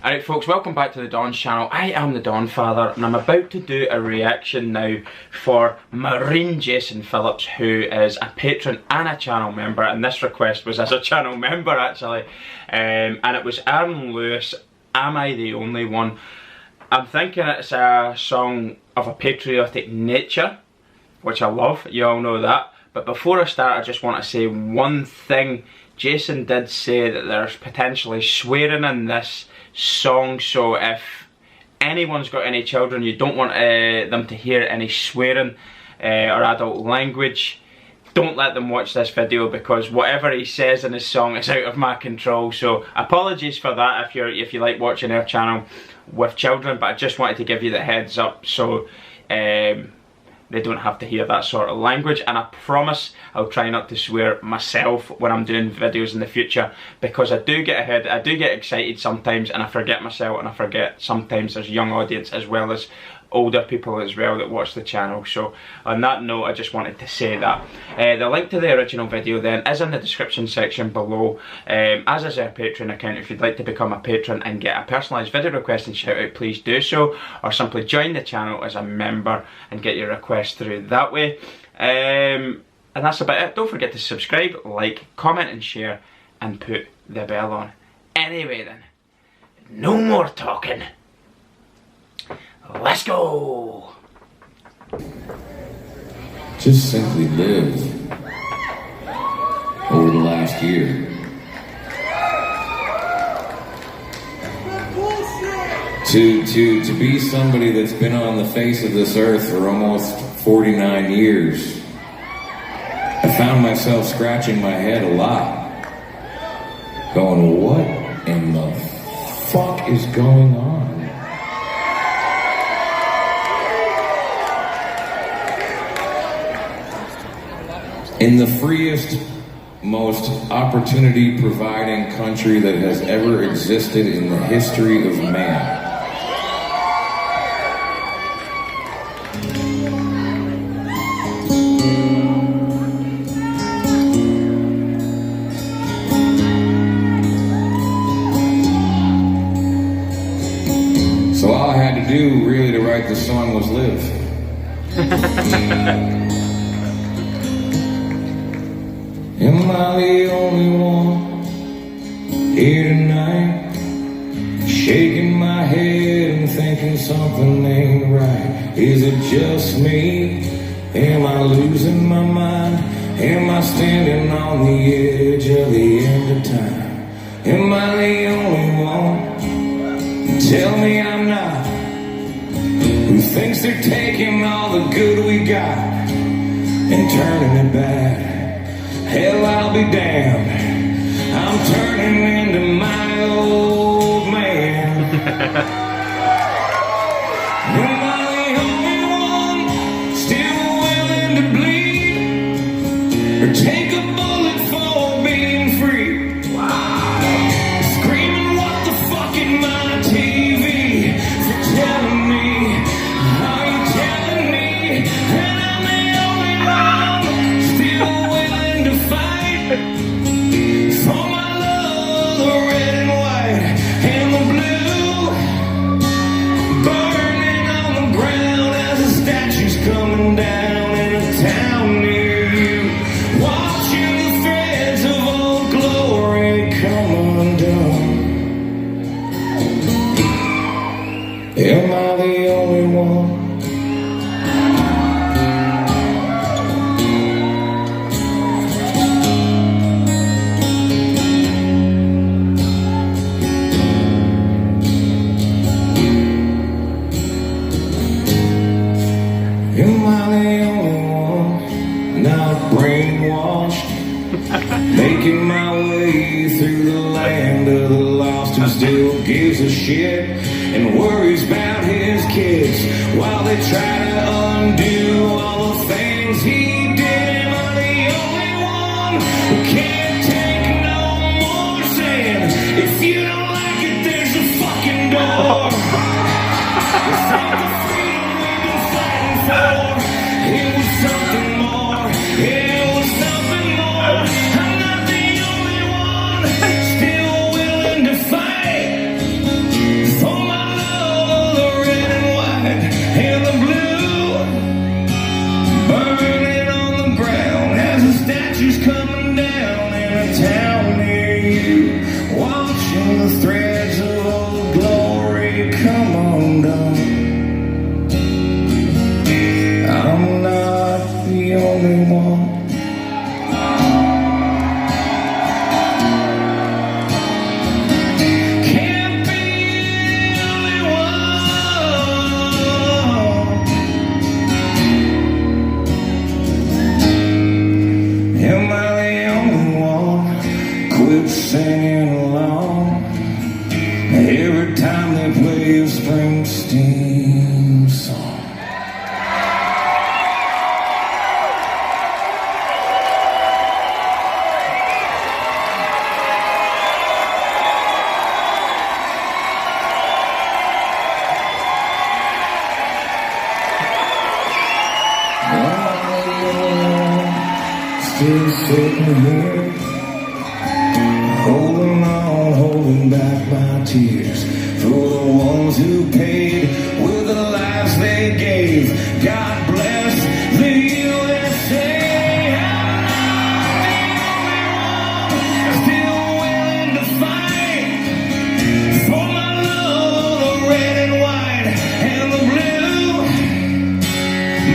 Alright folks, welcome back to the Don's channel. I am the Don Father and I'm about to do a reaction now for Marine Jason Phillips, who is a patron and a channel member, and this request was as a channel member actually, and it was Aaron Lewis, Am I the Only One? I'm thinking it's a song of a patriotic nature, which I love, you all know that, but before I start I just want to say one thing. Jason did say that there's potentially swearing in this song, so if anyone's got any children, you don't want them to hear any swearing or adult language, don't let them watch this video, because whatever he says in his song is out of my control. So apologies for that if you like watching our channel with children, but I just wanted to give you the heads up so they don't have to hear that sort of language. And I promise I'll try not to swear myself when I'm doing videos in the future, because I do get ahead, I do get excited sometimes and I forget myself, and I forget sometimes there's young audience as well as older people as well that watch the channel. So on that note, I just wanted to say that. The link to the original video then is in the description section below, as is our Patreon account. If you'd like to become a patron and get a personalised video request and shout out, please do so, or simply join the channel as a member and get your request through that way. And that's about it. Don't forget to subscribe, like, comment and share, and put the bell on. Anyway then, no more talking. Let's go! Just simply live over the last year. To be somebody that's been on the face of this earth for almost 49 years, I found myself scratching my head a lot, going, what in the fuck is going on? In the freest, most opportunity-providing country that has ever existed in the history of man. So all I had to do, really, to write this song was live. Am I the only one here tonight, shaking my head and thinking something ain't right? Is it just me? Am I losing my mind? Am I standing on the edge of the end of time? Am I the only one? Tell me I'm not. Who thinks they're taking all the good we got and turning it back? Hell, I'll be damned. I'm turning into my old man. Am I the only one still willing to bleed, or take a bullet for being free? Wow. Screaming what the fuck in my TV for telling me, are you telling me that I'm the only one still willing to fight for my love, the red and white and the blue, burning on the ground as the statues coming down in a town near you, watching the threads of old glory come undone. Am I the only one? Am I the only one not brainwashed, making my way through the land of the lost, who still gives a shit and worries about his kids while they try to undo all the things he did? Am I the only one who can't take no more sin? If you don't like it, there's a fucking door. It's not the freedom we've been fighting for. It was something more. It was something more. I'm not the only one still willing to fight statues coming down in a town near you, watching the threads of old glory come undone. I'm not the only one. Can't be the only one. Am I the only one? Quit singing along every time they play a Springsteen song. Still sitting here, holding on, holding back my tears for the ones who paid with the lives they gave. God bless the USA. I'm still willing to fight for my love, the red and white and the blue,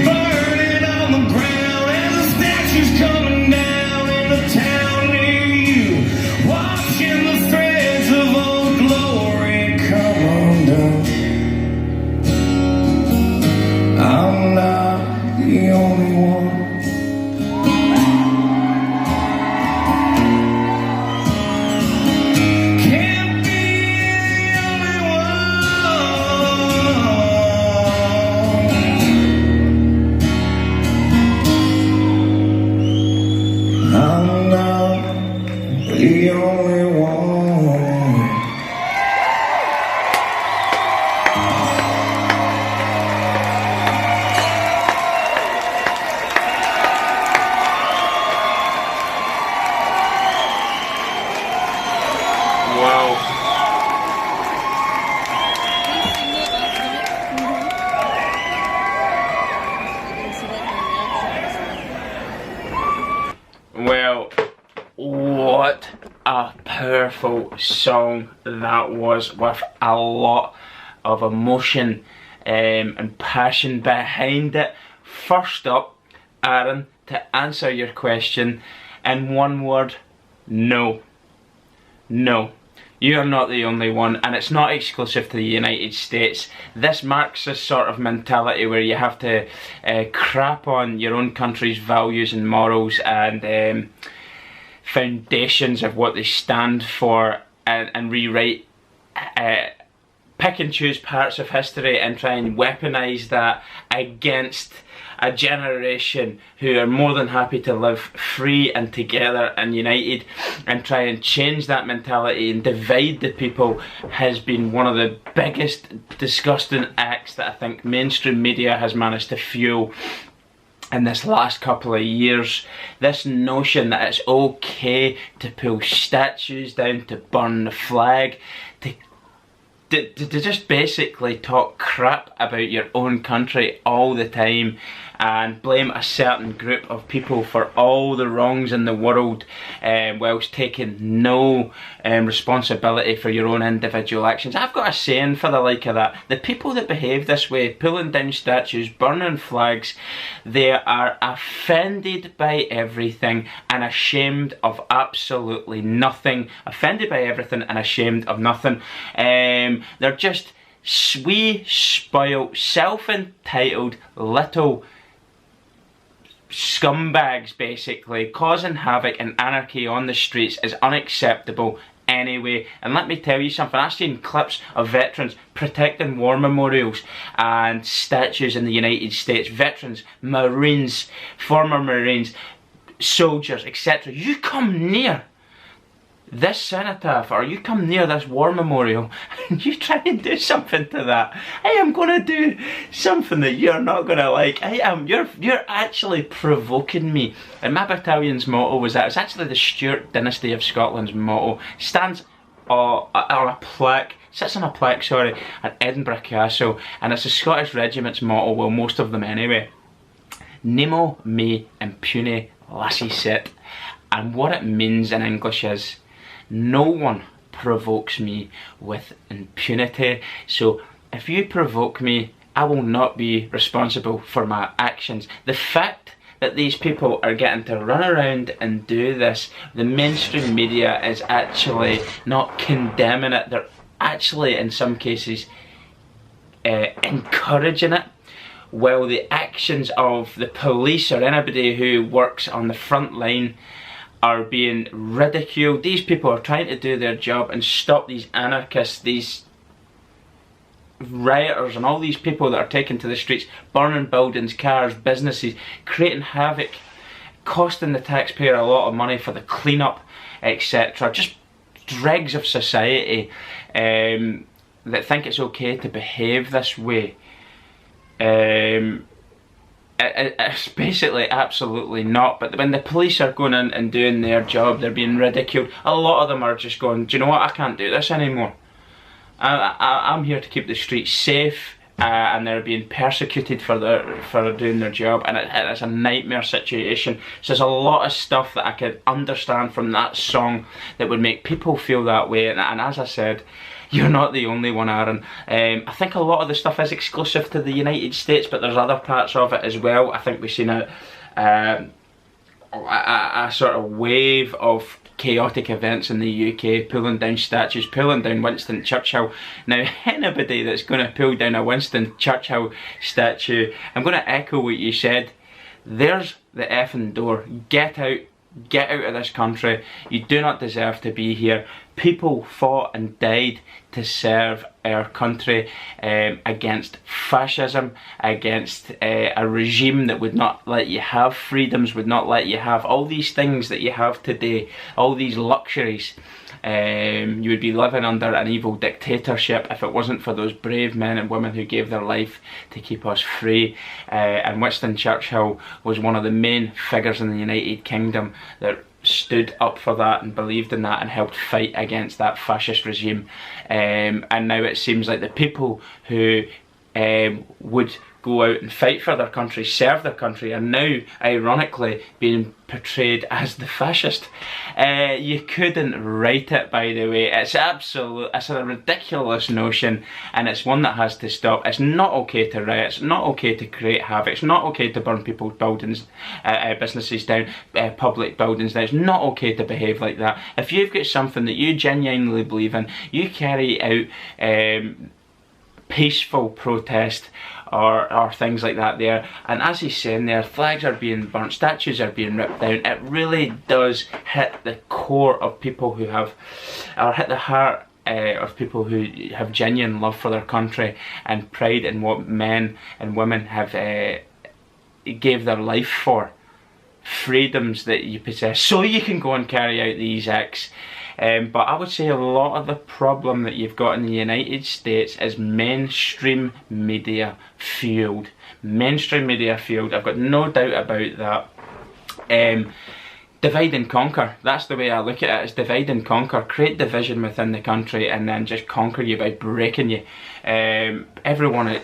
burning on the ground and the statues coming down in the town near you, watching the threads of old glory come undone. I'm not the only one. Can't be the only one. I'm not the only one. Wow. Well, what a powerful song that was, with a lot of emotion and passion behind it. First up, Aaron, to answer your question in one word: no. No. You're not the only one, and it's not exclusive to the United States. This marks this sort of mentality where you have to crap on your own country's values and morals and foundations of what they stand for, and rewrite, pick and choose parts of history and try and weaponise that against a generation who are more than happy to live free and together and united, and try and change that mentality and divide the people has been one of the biggest disgusting acts that I think mainstream media has managed to fuel in this last couple of years. This notion that it's okay to pull statues down, to burn the flag, to just basically talk crap about your own country all the time and blame a certain group of people for all the wrongs in the world, whilst taking no responsibility for your own individual actions. I've got a saying for the like of that: the people that behave this way, pulling down statues, burning flags, they are offended by everything and ashamed of absolutely nothing. Offended by everything and ashamed of nothing. They're just wee, spoilt, self-entitled little scumbags, basically. Causing havoc and anarchy on the streets is unacceptable anyway. And let me tell you something, I've seen clips of veterans protecting war memorials and statues in the United States. Veterans, Marines, former Marines, soldiers, etc. You come near this cenotaph, or you come near this war memorial and you try and do something to that, I am going to do something that you're not going to like. You're actually provoking me. And my battalion's motto was that. It's actually the Stuart Dynasty of Scotland's motto. Stands on a plaque, sits on a plaque, sorry, at Edinburgh Castle, and it's the Scottish Regiment's motto, well, most of them anyway. Nemo me impune lassie sit. And what it means in English is, no one provokes me with impunity. So if you provoke me, I will not be responsible for my actions. The fact that these people are getting to run around and do this, the mainstream media is actually not condemning it. They're actually, in some cases, encouraging it. While the actions of the police or anybody who works on the front line are being ridiculed. These people are trying to do their job and stop these anarchists, these rioters and all these people that are taken to the streets, burning buildings, cars, businesses, creating havoc, costing the taxpayer a lot of money for the clean-up, etc. Just dregs of society that think it's okay to behave this way. It's basically absolutely not. But when the police are going in and doing their job, they're being ridiculed. A lot of them are just going, do you know what, I can't do this anymore. I'm here to keep the streets safe, and they're being persecuted for doing their job, and it's a nightmare situation. So there's a lot of stuff that I could understand from that song that would make people feel that way, and as I said, you're not the only one, Aaron. I think a lot of the stuff is exclusive to the United States, but there's other parts of it as well. I think we've seen a sort of wave of chaotic events in the UK, pulling down statues, pulling down Winston Churchill. Now, anybody that's going to pull down a Winston Churchill statue, I'm going to echo what you said. There's the effing door. Get out. Get out of this country. You do not deserve to be here. People fought and died to serve our country against fascism, against a regime that would not let you have freedoms, would not let you have all these things that you have today, all these luxuries. You would be living under an evil dictatorship if it wasn't for those brave men and women who gave their life to keep us free. And Winston Churchill was one of the main figures in the United Kingdom that stood up for that and believed in that and helped fight against that fascist regime. And now it seems like the people who would go out and fight for their country, serve their country, are now ironically being portrayed as the fascist. You couldn't write it, by the way. It's a ridiculous notion, and it's one that has to stop. It's not okay to riot, it's not okay to create havoc, it's not okay to burn people's buildings, businesses down, public buildings down. It's not okay to behave like that. If you've got something that you genuinely believe in, you carry out peaceful protest or things like that there, and as he's saying there, flags are being burnt, statues are being ripped down. It really does hit the core of people who have, or hit the heart of people who have genuine love for their country and pride in what men and women have gave their life for. Freedoms that you possess, so you can go and carry out these acts. But I would say a lot of the problem that you've got in the United States is mainstream media fueled. Mainstream media fueled, I've got no doubt about that. Divide and conquer, that's the way I look at it, is divide and conquer. Create division within the country and then just conquer you by breaking you. Everyone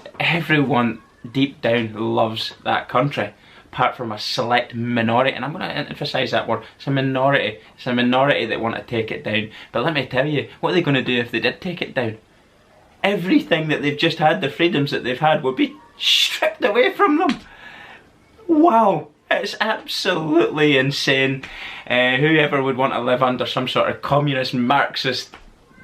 deep down loves that country, apart from a select minority, and I'm going to emphasise that word, it's a minority. It's a minority that want to take it down. But let me tell you, what are they going to do if they did take it down? Everything that they've just had, the freedoms that they've had, would be stripped away from them. Wow, it's absolutely insane. Whoever would want to live under some sort of communist, Marxist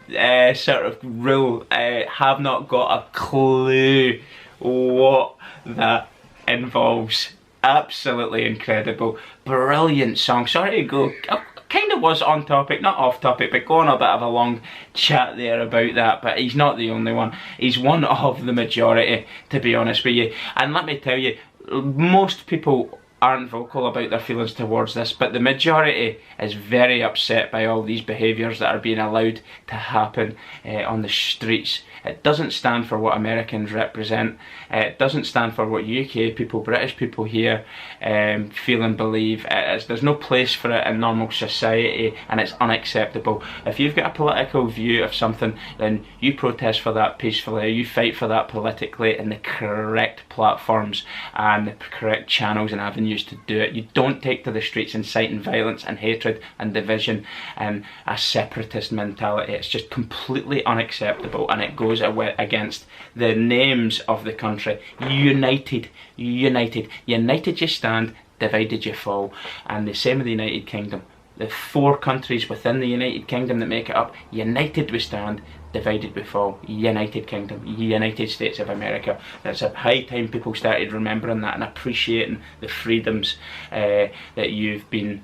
sort of rule have not got a clue what that involves. Absolutely incredible, brilliant song. Sorry to go, I kind of was on topic, not off topic, but going a bit of a long chat there about that, but he's not the only one. He's one of the majority, to be honest with you. And let me tell you, most people aren't vocal about their feelings towards this, but the majority is very upset by all these behaviours that are being allowed to happen on the streets. It doesn't stand for what Americans represent. It doesn't stand for what UK people, British people here feel and believe. There's no place for it in normal society, and it's unacceptable. If you've got a political view of something, then you protest for that peacefully, you fight for that politically in the correct platforms and the correct channels and avenues to do it. You don't take to the streets inciting violence and hatred and division and a separatist mentality. It's just completely unacceptable, and it goes against the names of the country. United, united, united you stand, divided you fall. And the same with the United Kingdom. The 4 countries within the United Kingdom that make it up, united we stand, divided we fall. United Kingdom, United States of America. It's a high time people started remembering that and appreciating the freedoms that you've been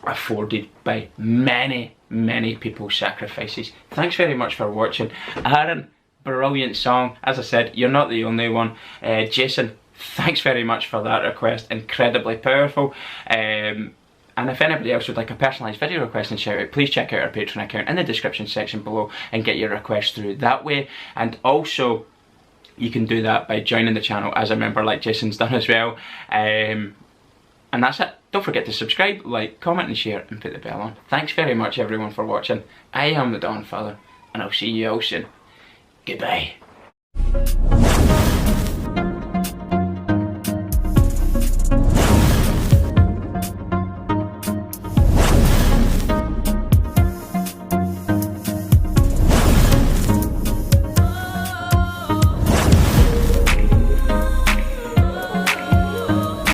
afforded by many, many people's sacrifices. Thanks very much for watching. Aaron, brilliant song. As I said, you're not the only one. Jason, thanks very much for that request. Incredibly powerful. And if anybody else would like a personalised video request and shout out, please check out our Patreon account in the description section below and get your request through that way. And also, you can do that by joining the channel as a member like Jason's done as well. And that's it. Don't forget to subscribe, like, comment and share and put the bell on. Thanks very much everyone for watching. I am the Dawn Father and I'll see you all soon. Goodbye.